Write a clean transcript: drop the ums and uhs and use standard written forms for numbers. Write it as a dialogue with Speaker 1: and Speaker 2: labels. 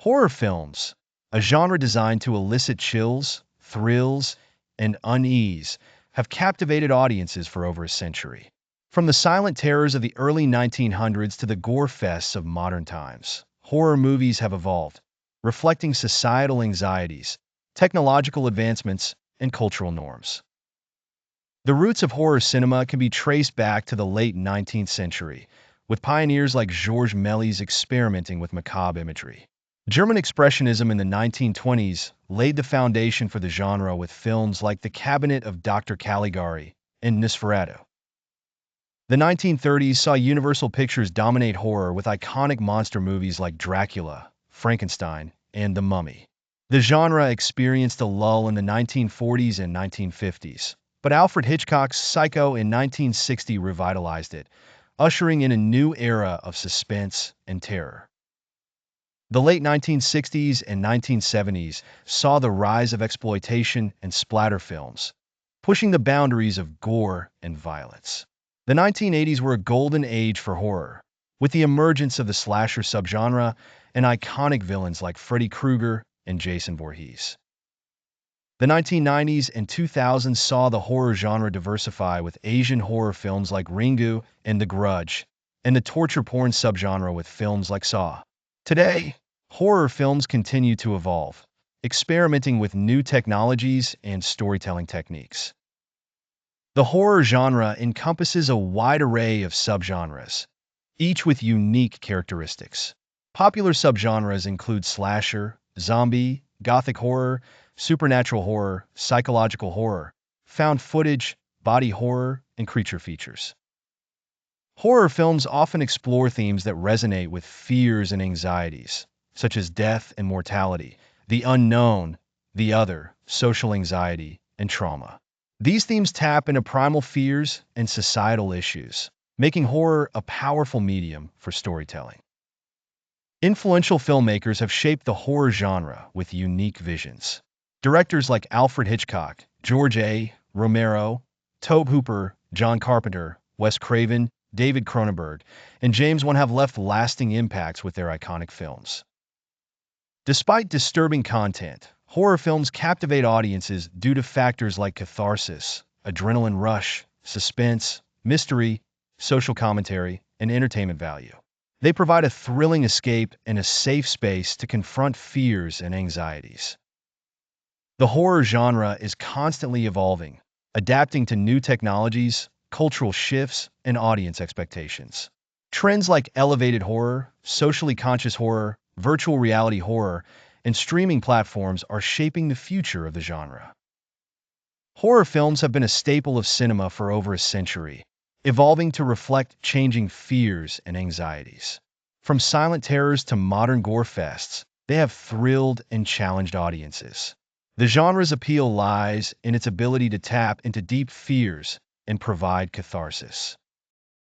Speaker 1: Horror films, a genre designed to elicit chills, thrills, and unease, have captivated audiences for over a century. From the silent terrors of the early 1900s to the gore fests of modern times, horror movies have evolved, reflecting societal anxieties, technological advancements, and cultural norms. The roots of horror cinema can be traced back to the late 19th century, with pioneers like Georges Méliès experimenting with macabre imagery. German Expressionism in the 1920s laid the foundation for the genre with films like The Cabinet of Dr. Caligari and Nosferatu. The 1930s saw Universal Pictures dominate horror with iconic monster movies like Dracula, Frankenstein, and The Mummy. The genre experienced a lull in the 1940s and 1950s, but Alfred Hitchcock's Psycho in 1960 revitalized it, ushering in a new era of suspense and terror. The late 1960s and 1970s saw the rise of exploitation and splatter films, pushing the boundaries of gore and violence. The 1980s were a golden age for horror, with the emergence of the slasher subgenre and iconic villains like Freddy Krueger and Jason Voorhees. The 1990s and 2000s saw the horror genre diversify with Asian horror films like Ringu and The Grudge, and the torture porn subgenre with films like Saw. Today, horror films continue to evolve, experimenting with new technologies and storytelling techniques. The horror genre encompasses a wide array of subgenres, each with unique characteristics. Popular subgenres include slasher, zombie, gothic horror, supernatural horror, psychological horror, found footage, body horror, and creature features. Horror films often explore themes that resonate with fears and anxieties, such as death and mortality, the unknown, the other, social anxiety, and trauma. These themes tap into primal fears and societal issues, making horror a powerful medium for storytelling. Influential filmmakers have shaped the horror genre with unique visions. Directors like Alfred Hitchcock, George A. Romero, Tobe Hooper, John Carpenter, Wes Craven, David Cronenberg, and James Wan have left lasting impacts with their iconic films. Despite disturbing content, horror films captivate audiences due to factors like catharsis, adrenaline rush, suspense, mystery, social commentary, and entertainment value. They provide a thrilling escape and a safe space to confront fears and anxieties. The horror genre is constantly evolving, adapting to new technologies, cultural shifts, and audience expectations. Trends like elevated horror, socially conscious horror, virtual reality horror, and streaming platforms are shaping the future of the genre. Horror films have been a staple of cinema for over a century, evolving to reflect changing fears and anxieties. From silent terrors to modern gore fests, they have thrilled and challenged audiences. The genre's appeal lies in its ability to tap into deep fears and provide catharsis.